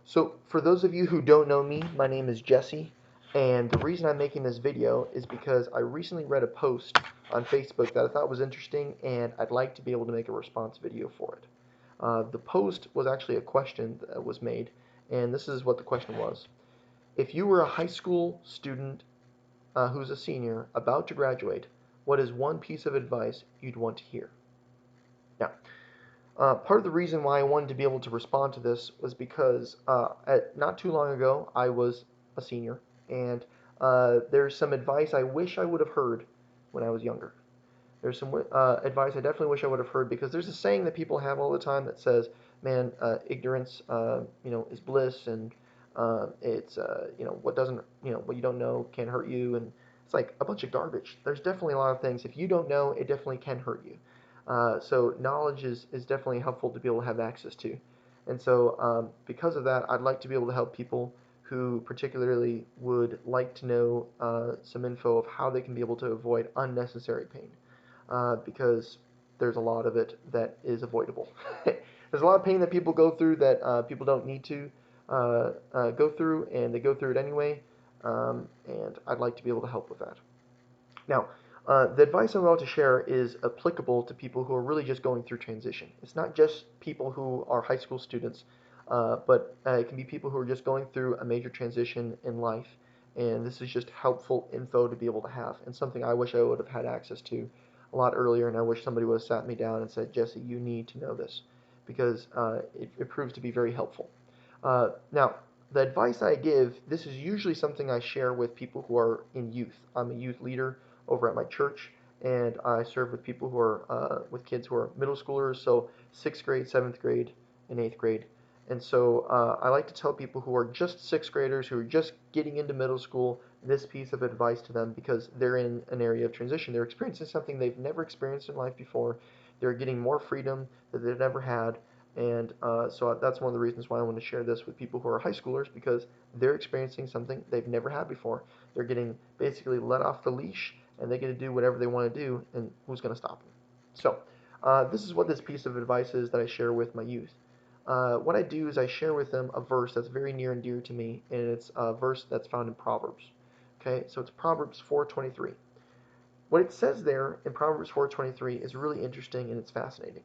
So, for those of you who don't know me, my name is Jesse, and the reason I'm making this video is because I recently read a post on Facebook that I thought was interesting, and I'd like to be able to make a response video for it. The post was actually a question that was made, and this is what the question was. If you were a high school student who's a senior about to graduate, what is one piece of advice you'd want to hear? Now, part of the reason why I wanted to be able to respond to this was because not too long ago I was a senior, and there's some advice I wish I would have heard when I was younger. There's some advice I definitely wish I would have heard because there's a saying that people have all the time that says, "Man, ignorance, is bliss, and it's what doesn't, what you don't know can hurt you," and it's like a bunch of garbage. There's definitely a lot of things. If you don't know, it definitely can hurt you. So knowledge is definitely helpful to be able to have access to. And so because of that, I'd like to be able to help people who particularly would like to know some info of how they can be able to avoid unnecessary pain. Because there's a lot of it that is avoidable. There's a lot of pain that people go through that people don't need to go through, and they go through it anyway. And I'd like to be able to help with that. Now, the advice I'm about to share is applicable to people who are really just going through transition. It's not just people who are high school students, but it can be people who are just going through a major transition in life. And this is just helpful info to be able to have, and something I wish I would have had access to a lot earlier. And I wish somebody would have sat me down and said, Jesse, you need to know this, because it proves to be very helpful. Now, the advice I give, this is usually something I share with people who are in youth. I'm a youth leader over at my church, and I serve with people who are with kids who are middle schoolers, so sixth grade, seventh grade, and eighth grade. And so I like to tell people who are just sixth graders, who are just getting into middle school, this piece of advice to them because they're in an area of transition. They're experiencing something they've never experienced in life before. They're getting more freedom that they've never had. And so that's one of the reasons why I want to share this with people who are high schoolers, because they're experiencing something they've never had before. They're getting basically let off the leash, and they get to do whatever they want to do, and who's going to stop them? So this is what this piece of advice is that I share with my youth. What I do is I share with them a verse that's very near and dear to me, and it's a verse that's found in Proverbs. Okay, so it's Proverbs 4:23. What it says there in Proverbs 4:23 is really interesting and it's fascinating.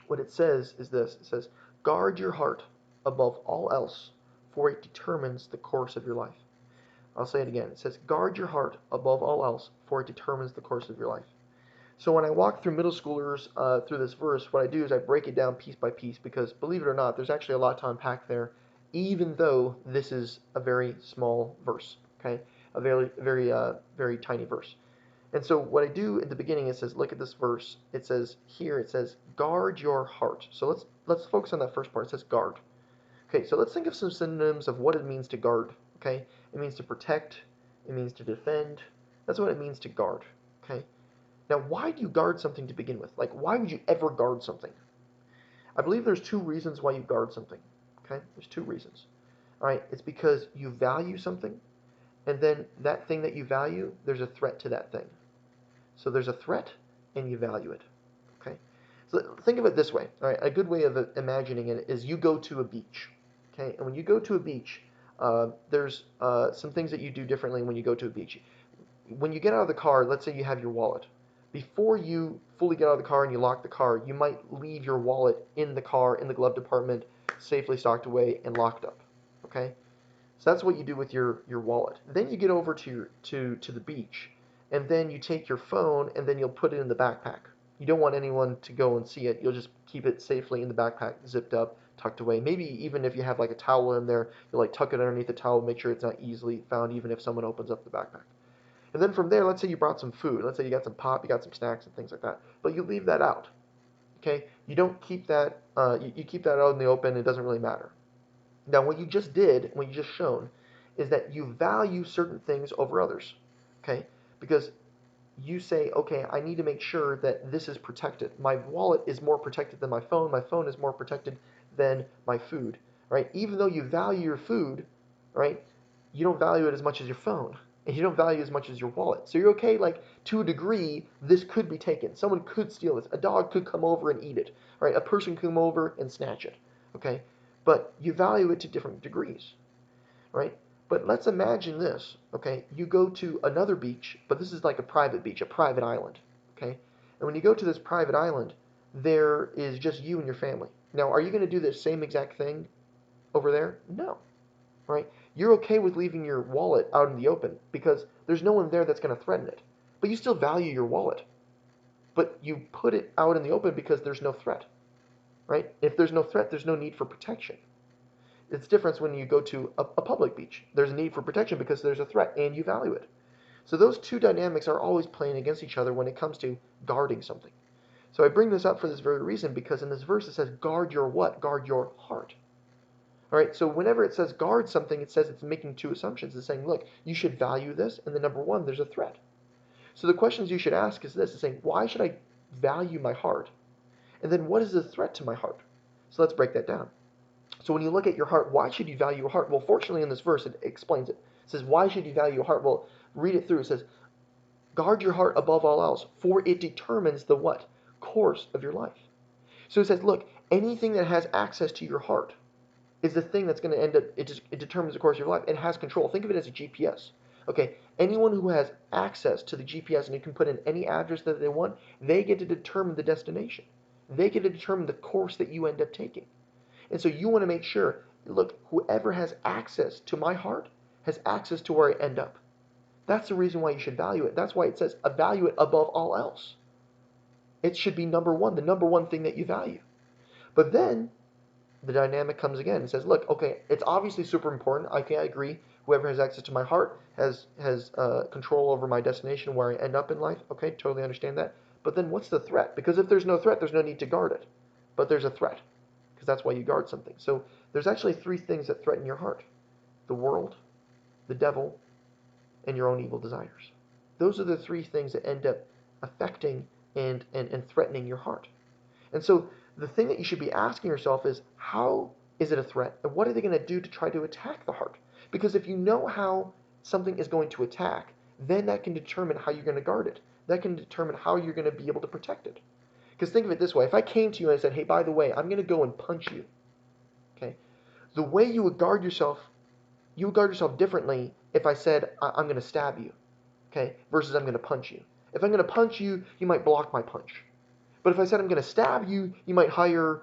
What it says is this: it says, "Guard your heart above all else, for it determines the course of your life." I'll say it again. It says, "Guard your heart above all else, for it determines the course of your life." So when I walk through middle schoolers through this verse, what I do is I break it down piece by piece because, believe it or not, there's actually a lot to unpack there, even though this is a very small verse. Okay, a very tiny verse. And so what I do in the beginning, it says, look at this verse. It says here, it says, guard your heart. So let's focus on that first part. It says guard. Okay, so let's think of some synonyms of what it means to guard. Okay, it means to protect. It means to defend. That's what it means to guard. Okay. Now, why do you guard something to begin with? Like, why would you ever guard something? I believe there's two reasons why you guard something. Okay, there's two reasons. All right, it's because you value something, and then that thing that you value, there's a threat to that thing. So there's a threat, and you value it. Okay. So think of it this way. All right. A good way of imagining it is you go to a beach. Okay. And when you go to a beach, there's some things that you do differently when you go to a beach. When you get out of the car, let's say you have your wallet. Before you fully get out of the car and you lock the car, you might leave your wallet in the car, in the glove compartment, safely stocked away and locked up. Okay. So that's what you do with your wallet. Then you get over to the beach, and then you take your phone and then you'll put it in the backpack. You don't want anyone to go and see it. You'll just keep it safely in the backpack, zipped up, tucked away. Maybe even if you have like a towel in there, you'll like tuck it underneath the towel, make sure it's not easily found, even if someone opens up the backpack. And then from there, let's say you brought some food. Let's say you got some pop, you got some snacks and things like that. But you leave that out. Okay, you don't keep that. You keep that out in the open. It doesn't really matter. Now, what you just did, what you just shown, is that you value certain things over others. Okay? Because you say, okay, I need to make sure that this is protected. My wallet is more protected than my phone. My phone is more protected than my food. Right? Even though you value your food, right? You don't value it as much as your phone. And you don't value it as much as your wallet. So you're okay, like, to a degree, this could be taken. Someone could steal this. A dog could come over and eat it. Right? A person could come over and snatch it. Okay? but you value it to different degrees, right? But let's imagine this, okay? You go to another beach, but this is like a private beach, a private island, okay? And when you go to this private island, there is just you and your family. Now, are you going to do the same exact thing over there? No, right? You're okay with leaving your wallet out in the open because there's no one there that's going to threaten it. But you still value your wallet. But you put it out in the open because there's no threat, right? If there's no threat, there's no need for protection. It's different when you go to a public beach. There's a need for protection because there's a threat and you value it. So those two dynamics are always playing against each other when it comes to guarding something. So I bring this up for this very reason because in this verse it says guard your what? Guard your heart. All right, so whenever it says guard something, it says it's making two assumptions. It's saying, look, you should value this, and then number one, there's a threat. So the questions you should ask is this: is saying, why should I value my heart? And then what is the threat to my heart? So let's break that down. So when you look at your heart, why should you value your heart? Well, fortunately in this verse it explains it. It says, why should you value your heart? Well, read it through. It says, guard your heart above all else, for it determines the what? Course of your life. So it says, look, anything that has access to your heart is the thing that's going to end up, it determines the course of your life. It has control. Think of it as a GPS. Okay, anyone who has access to the GPS and you can put in any address that they want, they get to determine the destination. They get to determine the course that you end up taking. And so you want to make sure, look, whoever has access to my heart has access to where I end up. That's the reason why you should value it. That's why it says value it above all else. It should be number one, the number one thing that you value. But then the dynamic comes again and says, look, okay, it's obviously super important. I can't agree. Whoever has access to my heart has control over my destination, where I end up in life. Okay, totally understand that. But then what's the threat? Because if there's no threat, there's no need to guard it. But there's a threat, because that's why you guard something. So there's actually three things that threaten your heart: the world, the devil, and your own evil desires. Those are the three things that end up affecting and threatening your heart. And so the thing that you should be asking yourself is, how is it a threat? And what are they going to do to try to attack the heart? Because if you know how something is going to attack, then that can determine how you're going to guard it. That can determine how you're going to be able to protect it. Because think of it this way: if I came to you and I said, hey, by the way, I'm going to go and punch you, okay? The way you would guard yourself differently if I said, I'm going to stab you, okay, versus I'm going to punch you. If I'm going to punch you, you might block my punch. But if I said I'm going to stab you, you might hire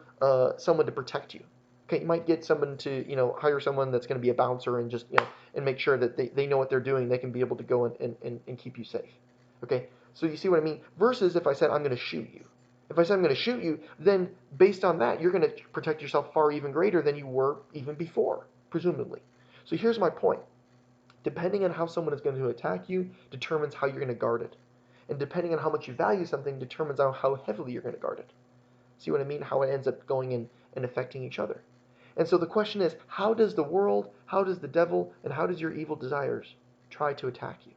someone to protect you. Okay, you might get someone to, hire someone that's going to be a bouncer and just, and make sure that they know what they're doing. They can be able to go and keep you safe. Okay, so you see what I mean? Versus if I said I'm going to shoot you. If I said I'm going to shoot you, then based on that, you're going to protect yourself far even greater than you were even before, presumably. So here's my point. Depending on how someone is going to attack you determines how you're going to guard it. And depending on how much you value something determines on how heavily you're going to guard it. See what I mean? How it ends up going in and affecting each other. And so the question is, how does the world, how does the devil, and how does your evil desires try to attack you?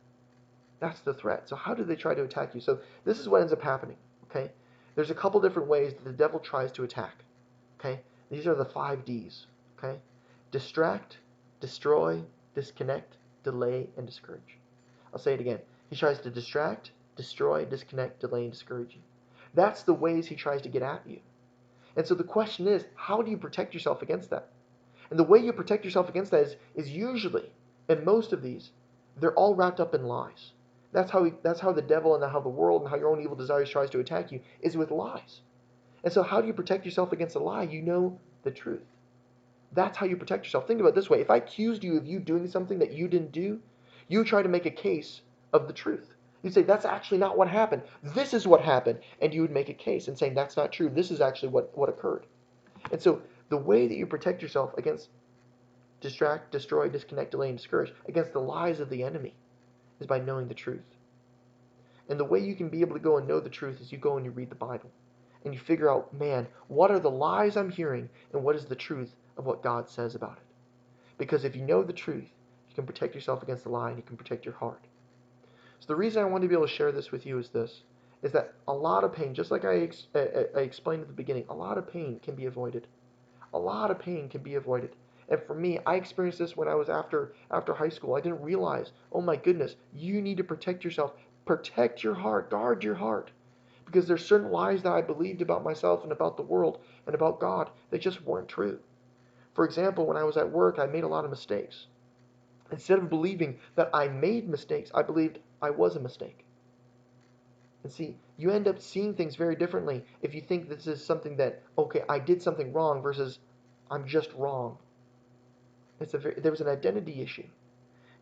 That's the threat. So how do they try to attack you? So this is what ends up happening, okay? There's a couple different ways that the devil tries to attack, okay? These are the 5 Ds, okay? Distract, destroy, disconnect, delay, and discourage. I'll say it again. He tries to distract, destroy, disconnect, delay, and discourage you. That's the ways he tries to get at you. And so the question is, how do you protect yourself against that? And the way you protect yourself against that is usually, in most of these, they're all wrapped up in lies. That's how the devil and how the world and how your own evil desires tries to attack you, is with lies. And so how do you protect yourself against a lie? You know the truth. That's how you protect yourself. Think about it this way. If I accused you of you doing something that you didn't do, you try to make a case of the truth. You'd say, that's actually not what happened. This is what happened. And you would make a case and saying, that's not true. This is actually what occurred. And so the way that you protect yourself against distract, destroy, disconnect, delay, and discourage, against the lies of the enemy, is by knowing the truth. And the way you can be able to go and know the truth is you go and you read the Bible. And you figure out, man, what are the lies I'm hearing and what is the truth of what God says about it? Because if you know the truth, you can protect yourself against the lie and you can protect your heart. So the reason I want to be able to share this with you is this, is that a lot of pain, just like I explained at the beginning, a lot of pain can be avoided. A lot of pain can be avoided. And for me, I experienced this when I was after high school. I didn't realize, oh my goodness, you need to protect yourself. Protect your heart. Guard your heart. Because there's certain lies that I believed about myself and about the world and about God that just weren't true. For example, when I was at work, I made a lot of mistakes. Instead of believing that I made mistakes, I believed I was a mistake. And see, you end up seeing things very differently if you think this is something that, okay, I did something wrong versus I'm just wrong. There was an identity issue.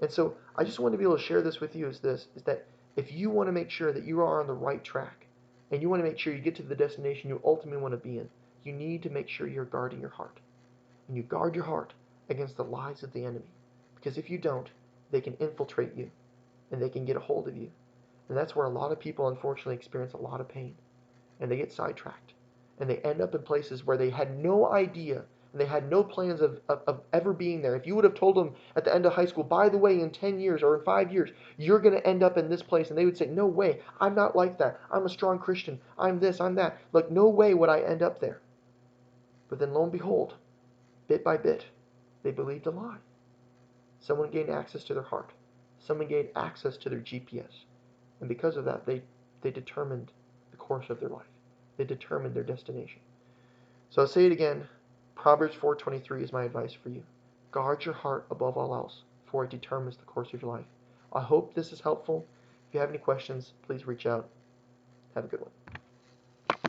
And so I just want to be able to share this with you is that if you want to make sure that you are on the right track and you want to make sure you get to the destination you ultimately want to be in, you need to make sure you're guarding your heart. And you guard your heart against the lies of the enemy. Because if you don't, they can infiltrate you and they can get a hold of you. And that's where a lot of people unfortunately experience a lot of pain. And they get sidetracked. And they end up in places where they had no idea and they had no plans of ever being there. If you would have told them at the end of high school, by the way, in 10 years or in 5 years, you're going to end up in this place, and they would say, no way, I'm not like that. I'm a strong Christian. I'm this, I'm that. Like, no way would I end up there. But then lo and behold, bit by bit, they believed a lie. Someone gained access to their heart. Someone gained access to their GPS. And because of that, they determined the course of their life. They determined their destination. So I'll say it again. Proverbs 4:23 is my advice for you. Guard your heart above all else, for it determines the course of your life. I hope this is helpful. If you have any questions, please reach out. Have a good one.